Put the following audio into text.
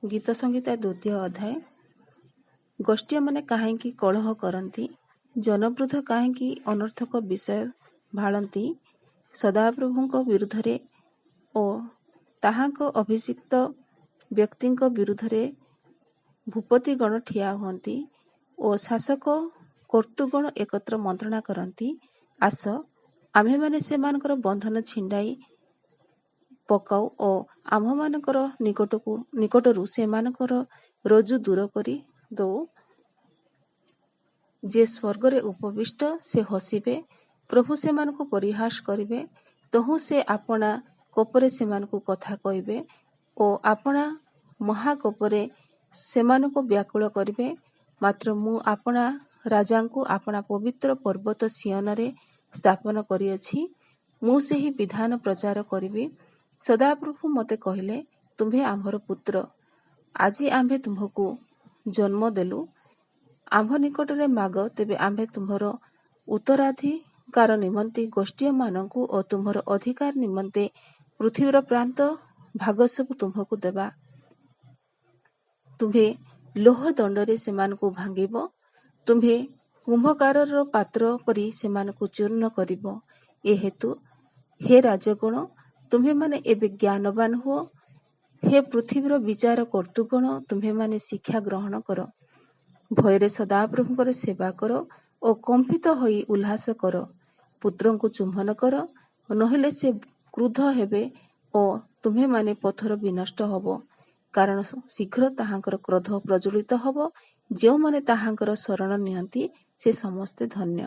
ଗୀତ ସଂହିତା 2ୟ ଅଧ୍ୟାୟ। ଗୋଷ୍ଠୀମାନେ କାହିଁକି କଳହ କରନ୍ତି? ଜନବୃଦ୍ଧ କାହିଁକି ଅନର୍ଥକ ବିଷୟ ଭାଳନ୍ତି? ସଦାପ୍ରଭୁଙ୍କ ବିରୁଦ୍ଧରେ ଓ ତାହାଙ୍କ ଅଭିଷିକ୍ତ ବ୍ୟକ୍ତିଙ୍କ ବିରୁଦ୍ଧରେ ଭୂପତିଗଣ ଠିଆ ହୁଅନ୍ତି ଓ ଶାସକ କର୍ତ୍ତୃଗଣ ଏକତ୍ର ମନ୍ତ୍ରଣା କରନ୍ତି। ଆସ, ଆମ୍ଭେମାନେ ସେମାନଙ୍କର ବନ୍ଧନ ଛିଣ୍ଡାଇ ପକାଉ ଓ ଆମ୍ଭମାନଙ୍କର ନିକଟରୁ ସେମାନଙ୍କର ରଜ୍ଜୁ ଦୂର କରି ଦଉ। ଯେ ସ୍ୱର୍ଗରେ ଉପବିଷ୍ଟ ସେ ହସିବେ, ପ୍ରଭୁ ସେମାନଙ୍କୁ ପରିହାସ କରିବେ। ତହୁଁ ସେ ଆପଣା କୋପରେ ସେମାନଙ୍କୁ କଥା କହିବେ ଓ ଆପଣା ମହାକୋପରେ ସେମାନଙ୍କୁ ବ୍ୟାକୁଳ କରିବେ। ମାତ୍ର ମୁଁ ଆପଣା ରାଜାଙ୍କୁ ଆପଣା ପବିତ୍ର ପର୍ବତ ସିୟନରେ ସ୍ଥାପନ କରିଅଛି। ମୁଁ ସେହି ବିଧାନ ପ୍ରଚାର କରିବି। ସଦାପ୍ରଭୁ ମୋତେ କହିଲେ, ତୁମ୍ଭେ ଆମ୍ଭର ପୁତ୍ର। ଆଜି ଆମ୍ଭେ ତୁମ୍ଭକୁ ଜନ୍ମ ଦେଲୁ। ଆମ୍ଭ ନିକଟରେ ମାଗ, ତେବେ ଆମ୍ଭେ ତୁମ୍ଭର ଉତ୍ତରାଧିକାର ନିମନ୍ତେ ଗୋଷ୍ଠୀୟମାନଙ୍କୁ ଓ ତୁମ୍ଭର ଅଧିକାର ନିମନ୍ତେ ପୃଥିବୀର ପ୍ରାନ୍ତ ଭାଗ ସବୁ ତୁମ୍ଭକୁ ଦେବା। ତୁମ୍ଭେ ଲୌହ ଦଣ୍ଡରେ ସେମାନଙ୍କୁ ଭାଙ୍ଗିବ। ତୁମ୍ଭେ କୁମ୍ଭକାରର ପାତ୍ର ପରି ସେମାନଙ୍କୁ ଚୂର୍ଣ୍ଣ କରିବ। ଏ ହେତୁ ହେ ରାଜଗଣ, ତୁମ୍ଭେମାନେ ଏବେ ଜ୍ଞାନବାନ ହୁଅ। ହେ ପୃଥିବୀର ବିଚାର କର୍ତ୍ତୃଗଣ, ତୁମ୍ଭେମାନେ ଶିକ୍ଷା ଗ୍ରହଣ କର। ଭୟରେ ସଦାପ୍ରଭୁଙ୍କର ସେବା କର ଓ କମ୍ପିତ ହୋଇ ଉଲ୍ଲାସ କର। ପୁତ୍ରଙ୍କୁ ଚୁମ୍ବନ କର, ନହେଲେ ସେ କ୍ରୁଦ୍ଧ ହେବେ ଓ ତୁମ୍ଭେମାନେ ପଥର ବିନଷ୍ଟ ହବ। କାରଣ ଶୀଘ୍ର ତାହାଙ୍କର କ୍ରୋଧ ପ୍ରଜ୍ୱଳିତ ହବ। ଯେଉଁମାନେ ତାହାଙ୍କର ଶରଣ ନିଅନ୍ତି ସେ ସମସ୍ତେ ଧନ୍ୟ।